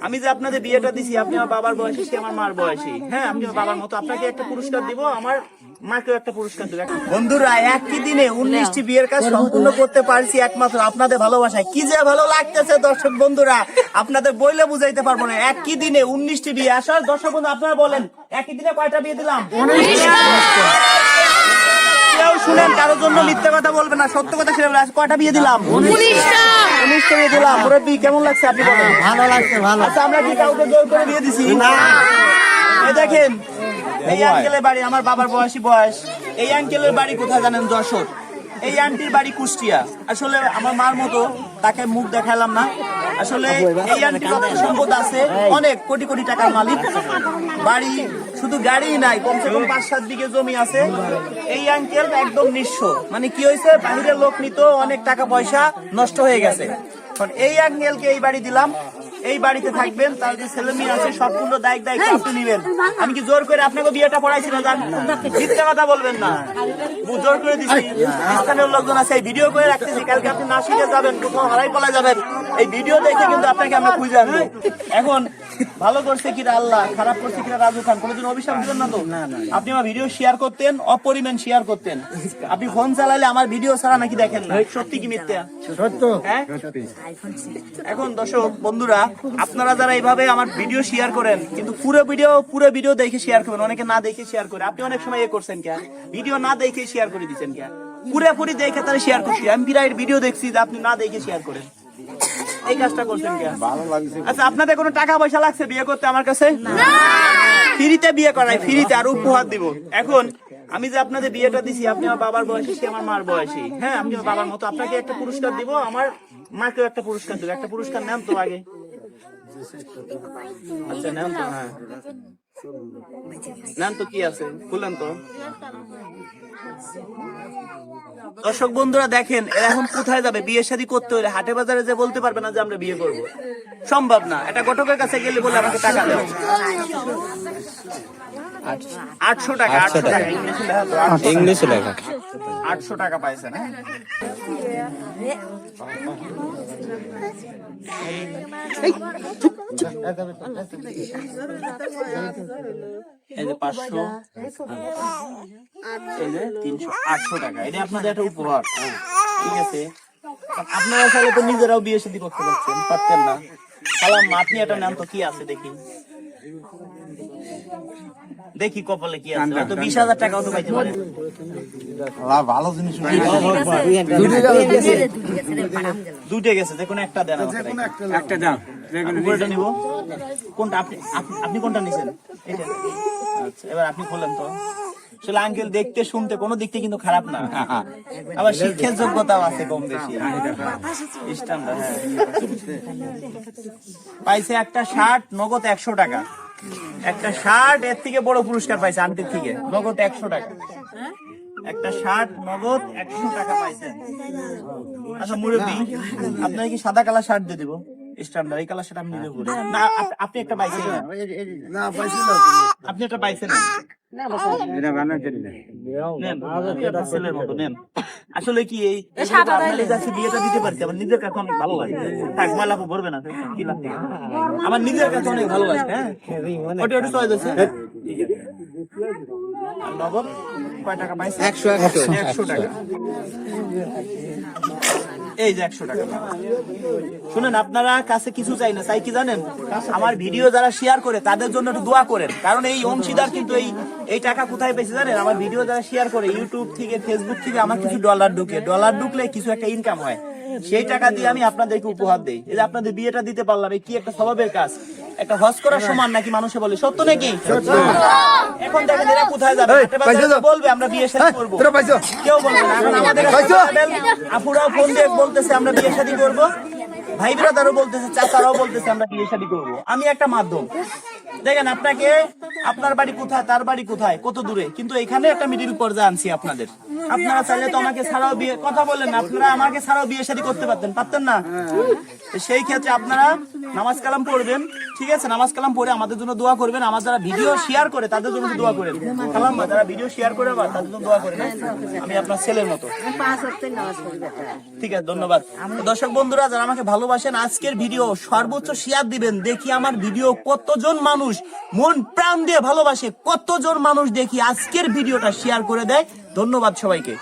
আমি যে আপনাদের বিয়েটা দিছি, আপনি আমার বাবার বয়সী, সে আমার মার বয়সী। হ্যাঁ, আপনি আমার বাবার মতো, আপনাকে একটা পুরস্কার দিব, আমার মাকেও একটা পুরস্কার দেবে। বন্ধুরা, একই দিনে 19টি বিয়ের কাজ সম্পূর্ণ করতে পারছি একমাত্র আপনাদের ভালোবাসায়। কি যে ভালো লাগতেছে দর্শক বন্ধুরা, আপনাদের বইলে বুঝাইতে পারবো না। একই দিনে 19টি বিয়ে। আসলে দর্শক বন্ধু, আপনারা বলেন একই দিনে কয়টা বিয়ে দিলাম? 19টা। কেউ শুনেন, কারোর জন্য মিথ্যা কথা বলবে না, সত্য কথা শুনে বলে। কয়টা বিয়ে দিলাম? 19টা। 19টা বিয়ে দিলাম। মুরব্বি কেমন লাগছে আপনি বলেন? ভালো লাগছে, ভালো। আচ্ছা, আমরা কি কাউকে জোর করে বিয়ে দিছি? না। এই দেখেন, এই আঙ্কেলের বাড়ি আমার বাবার বয়সী বয়স। এই আঙ্কেলের বাড়ি কোথায় জানেন? যশোর। এই আন্টির বাড়ি কুষ্টিয়া। আসলে আমার মার মতো, তাকে মুখ দেখালাম না। আসলে এই আন্টির অর্থ সম্পদ আছে, অনেক কোটি কোটি টাকার মালিক। বাড়ি শুধু গাড়ি নাই, কমসে কম 5-7 বিঘে জমি আছে। এই আঙ্কেল একদম নিঃস্ব। মানে কি হয়েছে, বাহিরের লোক নিত, অনেক টাকা পয়সা নষ্ট হয়ে গেছে। এই আঙ্কেলকে এই বাড়ি দিলাম, এই বাড়িতে থাকবেন। তার যে ছেলে মেয়ে আছে সম্পূর্ণ দায়িত্ব আপনি নিবেন। আমি কি জোর করে আপনাকে বিয়েটা পড়াইছি না? মিথ্যা কথা বলবেন না, জোর করে দিচ্ছি। স্থানীয় লোকজন আছে, এই ভিডিও করে রাখতেছি। কালকে আপনি না শিখে যাবেন, কোথাও হারাই পালা যাবেন, এই ভিডিও দেখে কিন্তু আপনাকে আমরা খুঁজে আনবো। এখন ভালো করছে কিনা আল্লাহ, খারাপ করছে কিনা রাজু খান, কোনোদিন অভিশাপ দিবেন না তো? আপনি আমার ভিডিও শেয়ার করতেন, অপরিমাণ শেয়ার করতেন। আপনি ফোন চালাইলে আমার ভিডিও ছাড়া নাকি দেখেন না? সত্যি কি মিথ্যা? সত্য। হ্যাঁ। এখন দর্শক বন্ধুরা, আপনারা যারা এইভাবে আমার ভিডিও শেয়ার করেন, কিন্তু পুরো ভিডিও দেখে শেয়ার করবেন। অনেকে না দেখে শেয়ার করে। আপনি অনেক সময় করছেন কে, ভিডিও না দেখে শেয়ার করে দিচ্ছেন কে? পুরোপুরি দেখে তারা শেয়ার করছি। আমি বিরাট ভিডিও দেখছি যে আপনি না দেখে শেয়ার করেন। এই কাজটা করছেন কে? আচ্ছা, আপনাদের কোনো টাকা পয়সা লাগছে বিয়ে করতে আমার কাছে? ফ্রিতে বিয়ে করাই, ফ্রিতে, আর উপহার দিব। এখন আমি যে আপনাদের বিয়েটা দিছি, আপনি আমার বাবার বয়সী, সে আমার মার বয়সী। হ্যাঁ, আপনি আমার বাবার মতো, আপনাকে একটা পুরস্কার দিব, আমার মাকেও একটা পুরস্কার দেবে। একটা পুরস্কার নেন তো আগে। আচ্ছা নেন তো। হ্যাঁ, নেন তো, কি আছে খুলেন তো। দর্শক বন্ধুরা দেখেন, এরা এখন কোথায় যাবে? বিয়ে শাদী করতে হলে হাটে বাজারে যে বলতে পারবে না যে আমরা বিয়ে করব, সম্ভব না। এটা ঘটকের কাছে গেলে বলে আমাকে টাকা দেও। 800 টাকা। 800 টাকা ইংলিশে লেখা। 800 টাকা পাইছেন? এই যে 500, এই যে 300, 800 টাকা। এটা আপনাদের একটা উপহার। ঠিক আছে, আপনারা চাইলে তো নিজেরাও বিয়ে শাদী করতে পারতেন না? সালাম, আপনি এটা নেন তো, কি আছে দেখি। দেখি কপালে কি আছে। হয়তো 20,000 টাকাও তো পাইতে পারে। ভালো জিনিস। দুইটা গেছে, যে কোনো একটা দেন। একটা দাও, উপরেটা নিব। কোনটা? আপনি কোনটা নিছেন? এটা। আচ্ছা, এবার আপনি খোলেন তো। আসলে আঙ্কেল দেখতে শুনতে কোনো দিক থেকে কিন্তু খারাপ না, আবার শিক্ষার যোগ্যতাও আছে কম বেশি। স্ট্যান্ডার্ড। পাইছে একটা শার্ট, নগদ 100 টাকা। একটা শার্ট, এর থেকে বড় পুরস্কার পাইছে আন্টির থেকে, নগদ 100 টাকা। একটা শার্ট নগদ 100 টাকা পাইছেন। আচ্ছা মুরব্বি, আপনার কি সাদা কালার শার্ট দিয়ে দিব? স্ট্যান্ডার্ড, এই কালার শার্ট আমি নিতে বলি না। আপনি একটা পাইছেন না? আপনি একটা পাইছেন না? আসলে কি এই বিয়েটা দিতে পারছি, আমার নিজের কাছে অনেক ভালো লাগে। ভরবে না, আমার নিজের কাছে অনেক ভালো লাগে। হ্যাঁ, ওটা চয়েস আছে। নগদ কয় টাকা পাইছে? 100 টাকা। এই যে 100 টাকা। শুনেন, আপনারা কাছে কিছু চাই না, চাই কি জানেন? আমার ভিডিও যারা শেয়ার করে তাদের জন্য একটু দোয়া করেন। কারণ এই অংশীদার কিন্তু এই টাকা কোথায় পেয়েছে জানেন? আমার ভিডিও যারা শেয়ার করে ইউটিউব থেকে, ফেসবুক থেকে আমার কিছু ডলার ঢুকে, ডলার ঢুকলে কিছু একটা ইনকাম হয়, সেই টাকা দিয়ে আমি আপনাদেরকে উপহার দেই। এই যে আপনাদের বিয়েটা দিতে পারলাম, এই কি একটা স্বভাবের কাজ। একটা হজ করার সমান নাকি মানুষে বলে, সত্য নাকি? এখন দেখেন এরা কোথায় যাবে? বলবে আমরা বিয়ে শাদী করবো, কেউ বলবে না। এখন আমাদের আপুরাও ফোন দিয়ে বলতেছে আমরা বিয়ে শাদী করবো, ভাই ব্রাদারও বলতেছে, চাচারাও বলতেছে আমরা বিয়ে শাদী করবো। আমি একটা মাধ্যম। দেখেন, আপনাকে আপনার বাড়ি কোথায়, তার বাড়ি কোথায়, কত দূরে, কিন্তু এখানে একটা মিডিল পর্যায়ে আনছি আপনাদের। আপনারা চাইলে তো আমাকে ছাড়াও বিয়ে, কথা বলেন না, আপনারা আমাকে ছাড়াও বিয়ে শাদী করতে পারতেন না? তো সেই ক্ষেত্রে আপনারা নামাজ কালাম পড়বেন, ঠিক আছে? নামাজ কালাম পড়ে আমাদের জন্য দোয়া করবেন। আমার যারা ভিডিও শেয়ার করে তাদের জন্য দোয়া করেন। কালাম যারা ভিডিও শেয়ার করে আবার তাদের জন্য দোয়া করেন। আমি আপনার ছেলের মতো। ঠিক আছে, ধন্যবাদ। দর্শক বন্ধুরা যারা আমাকে ভালোবাসেন, আজকের ভিডিও সর্বোচ্চ শেয়ার দিবেন। দেখি আমার ভিডিও কতজন মানুষ মন প্রাণ দিয়ে ভালোবাসে, কতজন মানুষ দেখি আজকের ভিডিওটা শেয়ার করে দেয়। ধন্যবাদ সবাইকে।